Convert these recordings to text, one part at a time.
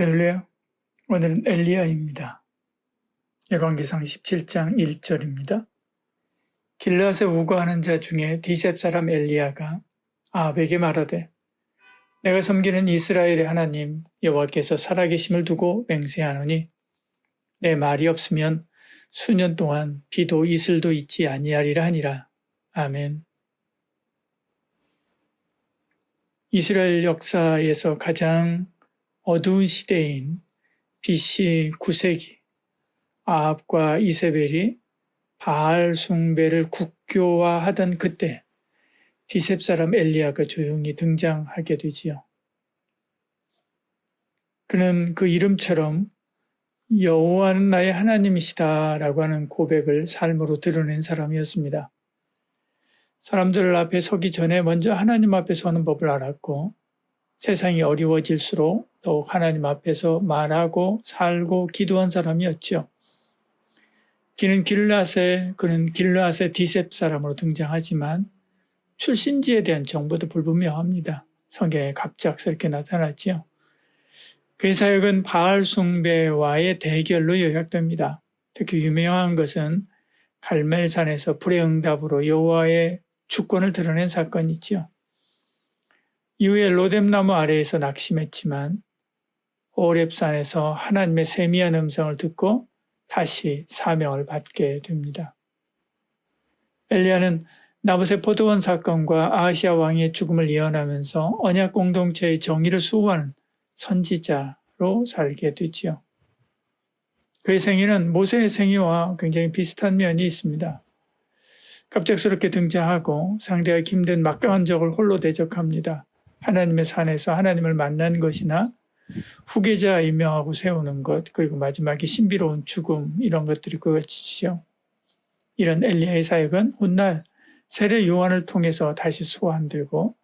할렐루야. 오늘은 엘리야입니다. 열왕기상 17장 1절입니다. 길르앗에 우거하는 자 중에 디셉 사람 엘리야가 아합에게 말하되 내가 섬기는 이스라엘의 하나님 여호와께서 살아계심을 두고 맹세하노니 내 말이 없으면 수년 동안 비도 이슬도 있지 아니하리라 하니라. 아멘. 이스라엘 역사에서 가장 어두운 시대인 BC 9세기 아합과 이세벨이 바알 숭배를 국교화하던 그때 디셉 사람 엘리야가 조용히 등장하게 되지요. 그는 그 이름처럼 여호와는 나의 하나님이시다라고 하는 고백을 삶으로 드러낸 사람이었습니다. 사람들 앞에 서기 전에 먼저 하나님 앞에 서는 법을 알았고 세상이 어려워질수록 더욱 하나님 앞에서 말하고 살고 기도한 사람이었죠. 그는 길르앗의 디셉 사람으로 등장하지만 출신지에 대한 정보도 불분명합니다. 성경에 갑작스럽게 나타났지요. 그의 사역은 바알 숭배와의 대결로 요약됩니다. 특히 유명한 것은 갈멜산에서 불의 응답으로 여호와의 주권을 드러낸 사건이지요. 이후에 로뎀나무 아래에서 낙심했지만 호렙산에서 하나님의 세미한 음성을 듣고 다시 사명을 받게 됩니다. 엘리야는 나봇의 포도원 사건과 아하시아 왕의 죽음을 예언하면서 언약 공동체의 정의를 수호하는 선지자로 살게 되지요. 그의 생애는 모세의 생애와 굉장히 비슷한 면이 있습니다. 갑작스럽게 등장하고 상대하기 힘든 막강한 적을 홀로 대적합니다. 하나님의 산에서 하나님을 만난 것이나 후계자 임명하고 세우는 것, 그리고 마지막에 신비로운 죽음, 이런 것들이 그것이지요. 이런 엘리야의 사역은 훗날 세례 요한을 통해서 다시 소환되고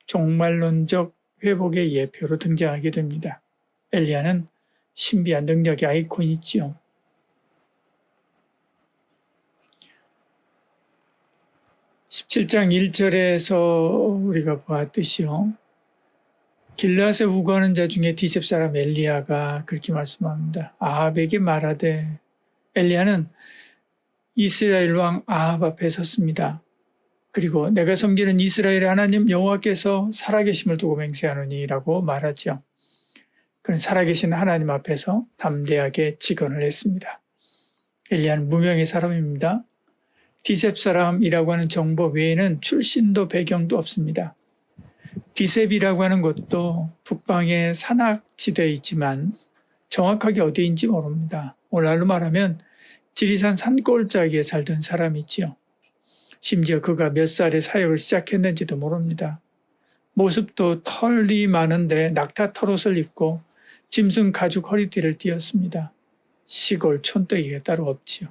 종말론적 회복의 예표로 등장하게 됩니다. 엘리야는 신비한 능력의 아이콘이지요. (17장 1절에서) 우리가 보았듯이요. 길르앗에 우거하는 자 중에 디셉 사람 엘리야가 그렇게 말씀합니다. 아합에게 말하되, 엘리야는 이스라엘 왕 아합 앞에 섰습니다. 그리고 내가 섬기는 이스라엘의 하나님 여호와께서 살아계심을 두고 맹세하노니 라고 말하죠. 그는 살아계신 하나님 앞에서 담대하게 직언을 했습니다. 엘리야는 무명의 사람입니다. 디셉 사람이라고 하는 정보 외에는 출신도 배경도 없습니다. 디셉이라고 하는 곳도 북방의 산악지대에 있지만 정확하게 어디인지 모릅니다. 오늘날로 말하면 지리산 산골짜기에 살던 사람이지요. 심지어 그가 몇 살에 사역을 시작했는지도 모릅니다. 모습도 털이 많은데 낙타 털옷을 입고 짐승 가죽 허리띠를 띄었습니다. 시골 촌뜨기가 따로 없지요.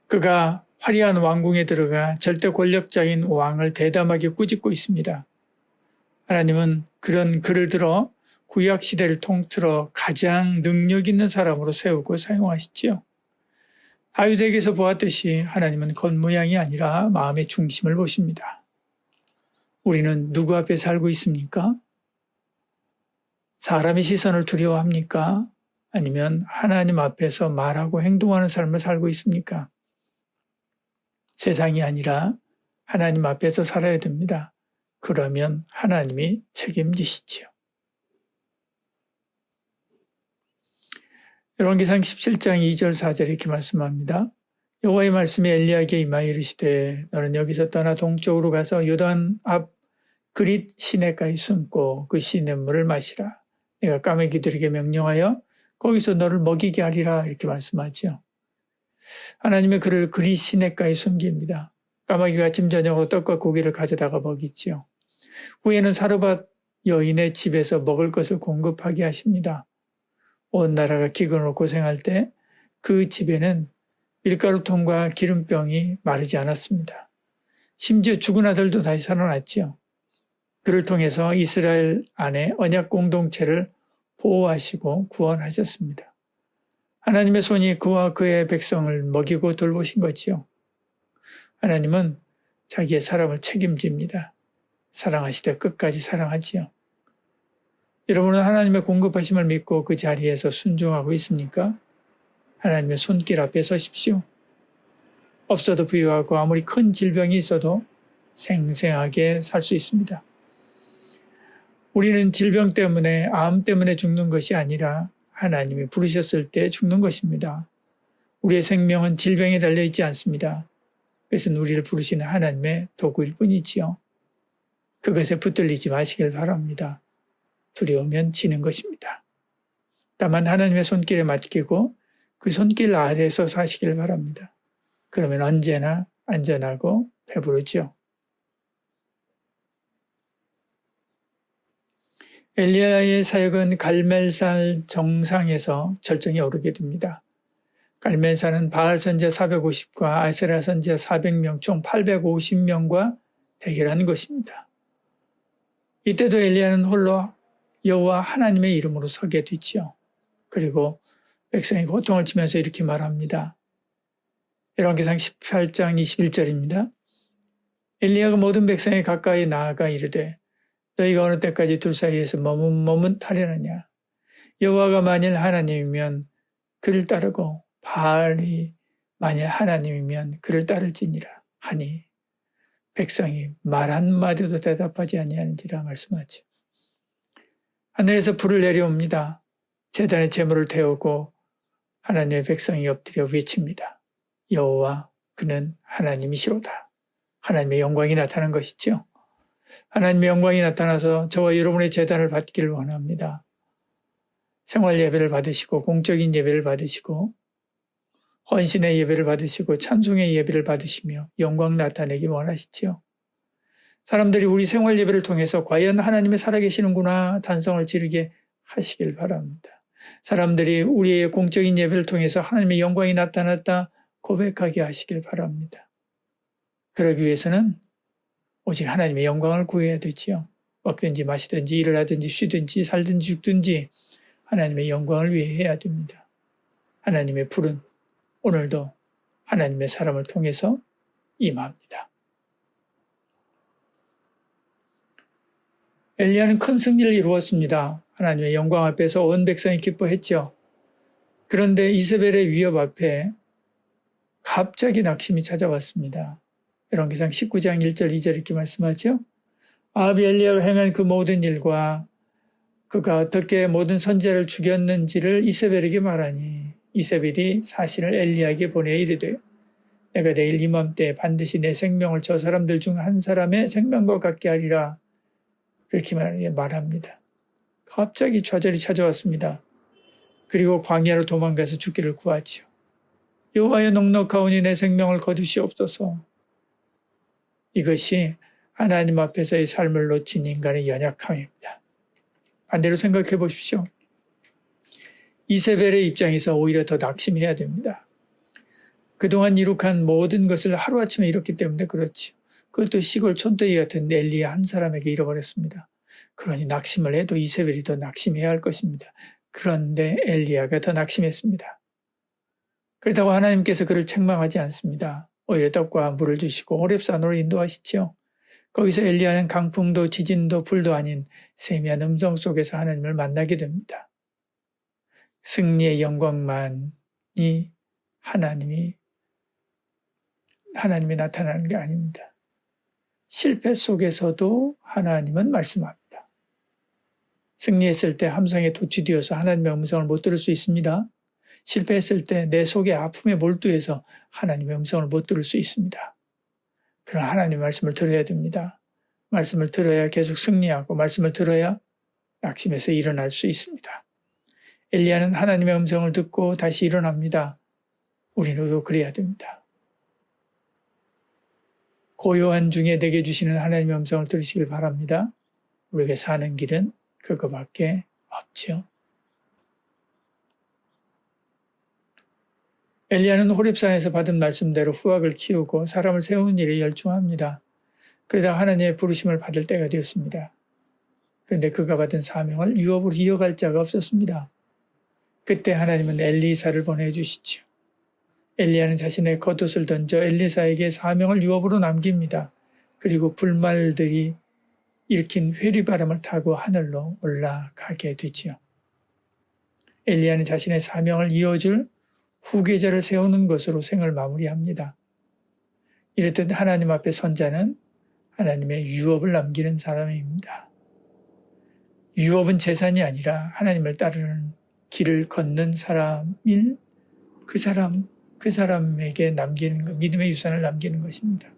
그가 화려한 왕궁에 들어가 절대 권력자인 왕을 대담하게 꾸짖고 있습니다. 하나님은 그런 그를 들어 구약 시대를 통틀어 가장 능력 있는 사람으로 세우고 사용하시지요. 다윗에게서 보았듯이 하나님은 겉모양이 아니라 마음의 중심을 보십니다. 우리는 누구 앞에 살고 있습니까? 사람의 시선을 두려워합니까? 아니면 하나님 앞에서 말하고 행동하는 삶을 살고 있습니까? 세상이 아니라 하나님 앞에서 살아야 됩니다. 그러면 하나님이 책임지시지요. 열왕기상 17장 2절 4절 이렇게 말씀합니다. 여호와의 말씀이 엘리야에게 임하여 이르시되 너는 여기서 떠나 동쪽으로 가서 요단 앞 그릿 시내가에 숨고 그 시냇물을 마시라. 내가 까마귀들에게 명령하여 거기서 너를 먹이게 하리라. 이렇게 말씀하죠. 하나님의 그를 그릿 시내가에 숨깁니다. 까마귀가 아침 저녁으로 떡과 고기를 가져다가 먹이지요. 후에는 사르밧 여인의 집에서 먹을 것을 공급하게 하십니다. 온 나라가 기근으로 고생할 때 그 집에는 밀가루통과 기름병이 마르지 않았습니다. 심지어 죽은 아들도 다시 살아났지요. 그를 통해서 이스라엘 안에 언약 공동체를 보호하시고 구원하셨습니다. 하나님의 손이 그와 그의 백성을 먹이고 돌보신 거지요. 하나님은 자기의 사람을 책임집니다. 사랑하시되 끝까지 사랑하지요. 여러분은 하나님의 공급하심을 믿고 그 자리에서 순종하고 있습니까? 하나님의 손길 앞에 서십시오. 없어도 부유하고 아무리 큰 질병이 있어도 생생하게 살 수 있습니다. 우리는 질병 때문에, 암 때문에 죽는 것이 아니라 하나님이 부르셨을 때 죽는 것입니다. 우리의 생명은 질병에 달려있지 않습니다. 그것은 우리를 부르시는 하나님의 도구일 뿐이지요. 그것에 붙들리지 마시길 바랍니다. 두려우면 지는 것입니다. 다만 하나님의 손길에 맡기고 그 손길 아래에서 사시길 바랍니다. 그러면 언제나 안전하고 배부르죠. 엘리야의 사역은 갈멜산 정상에서 절정에 오르게 됩니다. 갈멜산은 바알 선지자 450과 아세라 선지자 400명 총 850명과 대결하는 것입니다. 이때도 엘리야는 홀로 여호와 하나님의 이름으로 서게 되지요. 그리고 백성이 고통을 치면서 이렇게 말합니다. 열왕기상 18장 21절입니다. 엘리야가 모든 백성에 가까이 나아가 이르되 너희가 어느 때까지 둘 사이에서 머뭇하려느냐. 여호와가 만일 하나님이면 그를 따르고 바알이 만일 하나님이면 그를 따를지니라 하니 백성이 말 한마디도 대답하지 아니하는지라 말씀하죠. 하늘에서 불을 내려옵니다. 제단에 제물을 태우고 하나님의 백성이 엎드려 외칩니다. 여호와 그는 하나님이시로다. 하나님의 영광이 나타난 것이죠. 하나님의 영광이 나타나서 저와 여러분의 제단을 받기를 원합니다. 생활 예배를 받으시고 공적인 예배를 받으시고 헌신의 예배를 받으시고 찬송의 예배를 받으시며 영광 나타내기 원하시지요. 사람들이 우리 생활 예배를 통해서 과연 하나님이 살아계시는구나 단성을 지르게 하시길 바랍니다. 사람들이 우리의 공적인 예배를 통해서 하나님의 영광이 나타났다 고백하게 하시길 바랍니다. 그러기 위해서는 오직 하나님의 영광을 구해야 되지요. 먹든지 마시든지 일을 하든지 쉬든지 살든지 죽든지 하나님의 영광을 위해 해야 됩니다. 하나님의 불은 오늘도 하나님의 사람을 통해서 임합니다. 엘리야는 큰 승리를 이루었습니다. 하나님의 영광 앞에서 온 백성이 기뻐했죠. 그런데 이세벨의 위협 앞에 갑자기 낙심이 찾아왔습니다. 열왕기상 19장 1절 2절 이렇게 말씀하죠. 아합이 엘리야가 행한 그 모든 일과 그가 어떻게 모든 선지자를 죽였는지를 이세벨에게 말하니 이세벨이 사실을 엘리야에게 보내 이르되 내가 내일 이맘때 반드시 내 생명을 저 사람들 중 한 사람의 생명과 같게 하리라. 그렇게 말합니다. 갑자기 좌절이 찾아왔습니다. 그리고 광야로 도망가서 죽기를 구하지요. 여호와여 넉넉하오니 내 생명을 거두시옵소서. 이것이 하나님 앞에서의 삶을 놓친 인간의 연약함입니다. 반대로 생각해 보십시오. 이세벨의 입장에서 오히려 더 낙심해야 됩니다. 그동안 이룩한 모든 것을 하루아침에 잃었기 때문에 그렇지. 그것도 시골 촌뜨기 같은 엘리야 한 사람에게 잃어버렸습니다. 그러니 낙심을 해도 이세벨이 더 낙심해야 할 것입니다. 그런데 엘리야가 더 낙심했습니다. 그렇다고 하나님께서 그를 책망하지 않습니다. 오히려 떡과 물을 주시고 호렙산으로 인도하시지요. 거기서 엘리야는 강풍도 지진도 불도 아닌 세미한 음성 속에서 하나님을 만나게 됩니다. 승리의 영광만이 하나님이 나타나는 게 아닙니다. 실패 속에서도 하나님은 말씀합니다. 승리했을 때 함성에 도취되어서 하나님의 음성을 못 들을 수 있습니다. 실패했을 때 내 속의 아픔에 몰두해서 하나님의 음성을 못 들을 수 있습니다. 그러나 하나님의 말씀을 들어야 됩니다. 말씀을 들어야 계속 승리하고 말씀을 들어야 낙심해서 일어날 수 있습니다. 엘리야는 하나님의 음성을 듣고 다시 일어납니다. 우리도 그래야 됩니다. 고요한 중에 내게 주시는 하나님의 음성을 들으시길 바랍니다. 우리에게 사는 길은 그거밖에 없지요. 엘리야는 호렙산에서 받은 말씀대로 후학을 키우고 사람을 세우는 일에 열중합니다. 그러다 하나님의 부르심을 받을 때가 되었습니다. 그런데 그가 받은 사명을 유업으로 이어갈 자가 없었습니다. 그때 하나님은 엘리사를 보내주시죠. 엘리야는 자신의 겉옷을 던져 엘리사에게 사명을 유업으로 남깁니다. 그리고 불말들이 일으킨 회리바람을 타고 하늘로 올라가게 되지요. 엘리야는 자신의 사명을 이어줄 후계자를 세우는 것으로 생을 마무리합니다. 이렇듯 하나님 앞에 선 자는 하나님의 유업을 남기는 사람입니다. 유업은 재산이 아니라 하나님을 따르는 길을 걷는 사람인 그 사람에게 남기는 것, 믿음의 유산을 남기는 것입니다.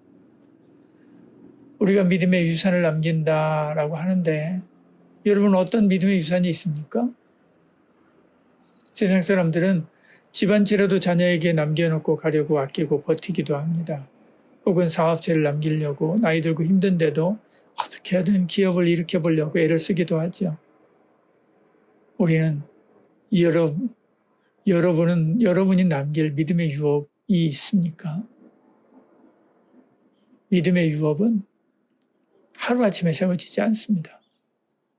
우리가 믿음의 유산을 남긴다라고 하는데 여러분 어떤 믿음의 유산이 있습니까? 세상 사람들은 집안채라도 자녀에게 남겨놓고 가려고 아끼고 버티기도 합니다. 혹은 사업체를 남기려고 나이 들고 힘든데도 어떻게 하든 기업을 일으켜보려고 애를 쓰기도 하죠. 우리는 여러분이 남길 믿음의 유업이 있습니까? 믿음의 유업은 하루아침에 세워지지 않습니다.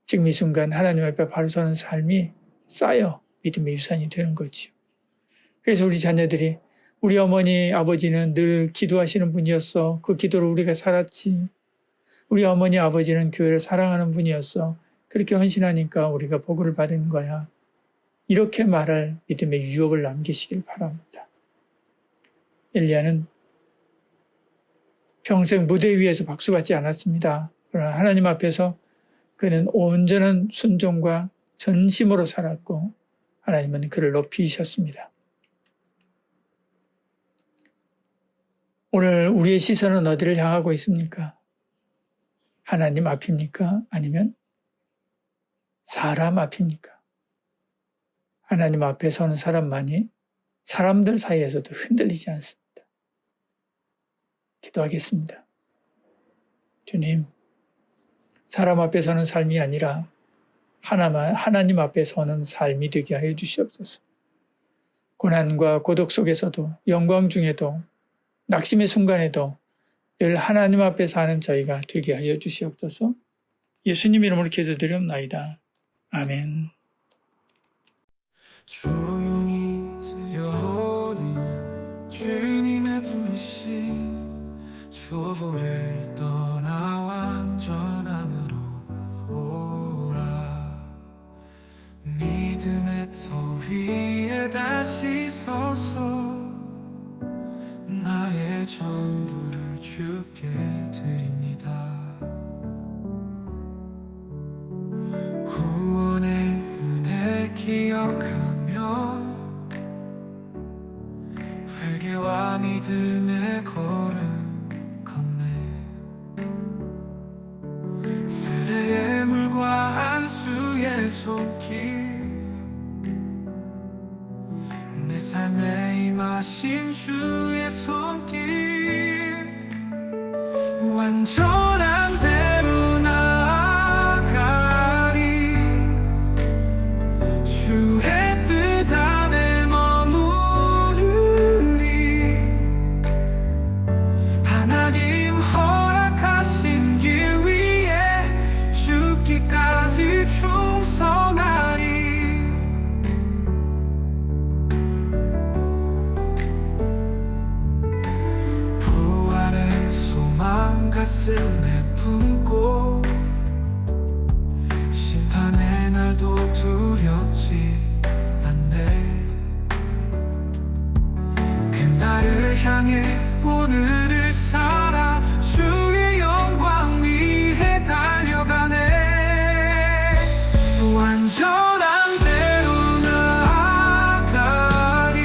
지금 이 순간 하나님 앞에 바로 서는 삶이 쌓여 믿음의 유산이 되는 거지요. 그래서 우리 자녀들이 우리 어머니 아버지는 늘 기도하시는 분이었어. 그 기도로 우리가 살았지. 우리 어머니 아버지는 교회를 사랑하는 분이었어. 그렇게 헌신하니까 우리가 복을 받은 거야. 이렇게 말할 믿음의 유업을 남기시길 바랍니다. 엘리야는 평생 무대 위에서 박수받지 않았습니다. 그러나 하나님 앞에서 그는 온전한 순종과 전심으로 살았고 하나님은 그를 높이셨습니다. 오늘 우리의 시선은 어디를 향하고 있습니까? 하나님 앞입니까? 아니면 사람 앞입니까? 하나님 앞에 서는 사람만이 사람들 사이에서도 흔들리지 않습니다. 기도하겠습니다. 주님, 사람 앞에 서는 삶이 아니라 하나님 앞에 서는 삶이 되게 하여 주시옵소서. 고난과 고독 속에서도 영광 중에도 낙심의 순간에도 늘 하나님 앞에 사는 저희가 되게 하여 주시옵소서. 예수님 이름으로 기도드리옵나이다. 아멘. 조용히 들려오는 주님의 부르심 초보를 떠나 완전함으로 오라. 믿음의 터 위에 다시 서서 나의 전부를 주께 드립니다. 구원의 은혜 기억하며 회개와 믿음의 걸음 걷네. 세례의 물과 안수의 손길 내 삶에 임하신 주의 손길 완전한 대로 나아가리. 주의 뜻 안에 머무르리. 하나님 허락하신 길 위에 죽기까지 충성하리. 가슴에 품고 심판의 날도 두렵지 않네. 그날을 향해 오늘을 살아 주의 영광 위에 달려가네. 완전한 대로 나아가리.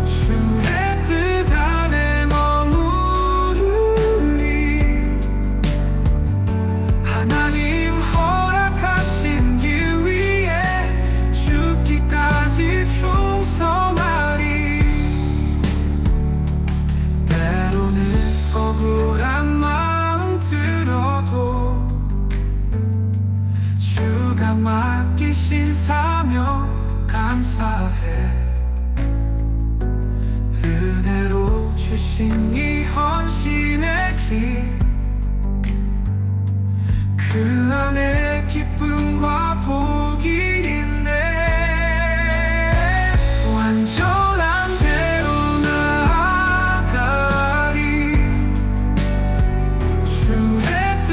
주의 뜻 안에 하나님 허락하신 길 위에 죽기까지 충성하리. 때로는 억울한 마음 들어도 주가 맡기신 사명 감사해. 은혜로 주신 이 헌신의 길 그 안에 기쁨과 복이 있네. 완전한 대로 나아가리. 주의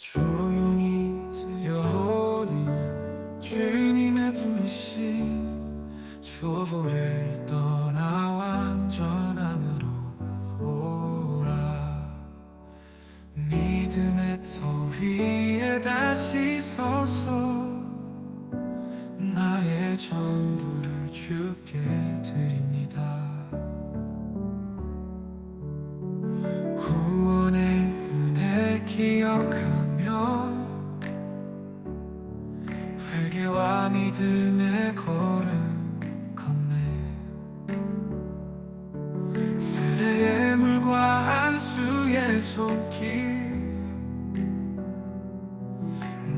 조용히 들려오는 주님의 부르심 초보를 떠나 완전함으로 오라. 믿음의 터 위에 다시 서서 나의 전부를 주께 드립니다. 구원의 은혜 기억하며 회개와 믿음의 걸음 걷네. 세례의 물과 안수의 손길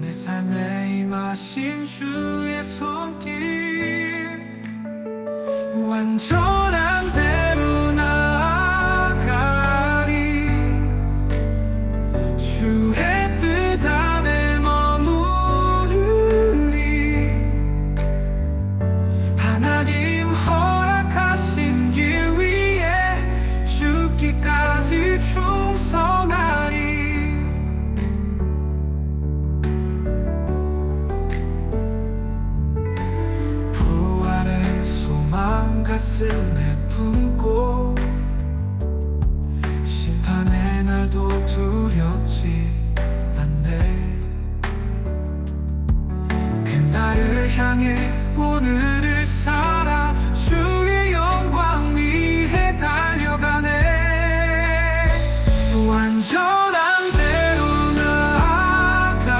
내 삶에 임하신 주의 손길 완전한 대로 나아가리. 주의 뜻 안에 머무르리. 하나님 허락하신 길 위에 죽기까지 충성하리. 부활의 소망 가슴에 품고 심판의 날도 두렵지 않네. 그날을 향해 오늘을 살아 주의 영광 위해 달려가네. 완전한 대로 나아가리.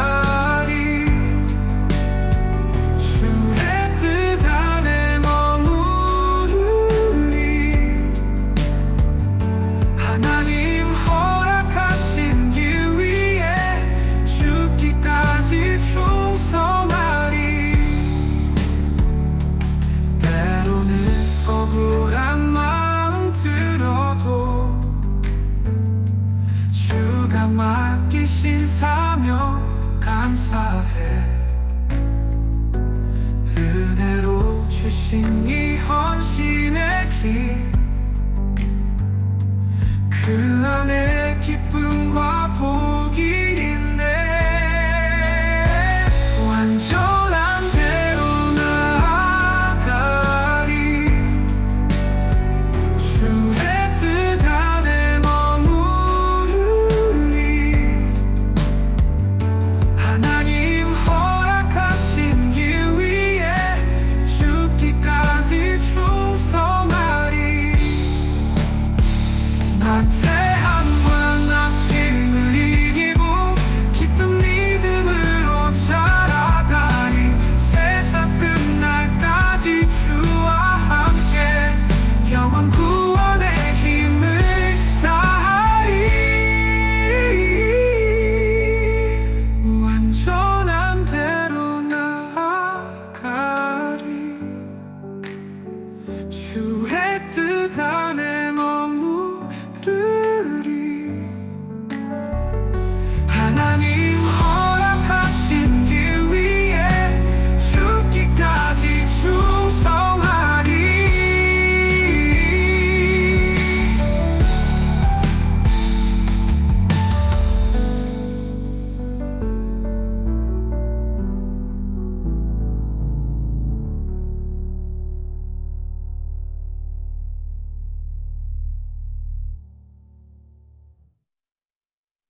주의 뜻 안에 머무르리. 하나님 허락하신 길 위에 죽기까지 충성하리. 때로는 억울한 마음 들어도 주가 맡기신 사명 감사해. 은혜로 주신 이 헌신의 길 그 안에 기쁨과 복이 있네. 완전한 대로 나아가리. 주의 뜻 안에 머무르리. 하나님 허락하신 길 위에 죽기까지 충성하리. 나태함과 낙심을 이기고 기쁜 믿음으로 자라다니. 세상 끝날까지 주와 함께 영원 구원의 힘을 다하리. 완전한 대로 나아가리. 주의 뜻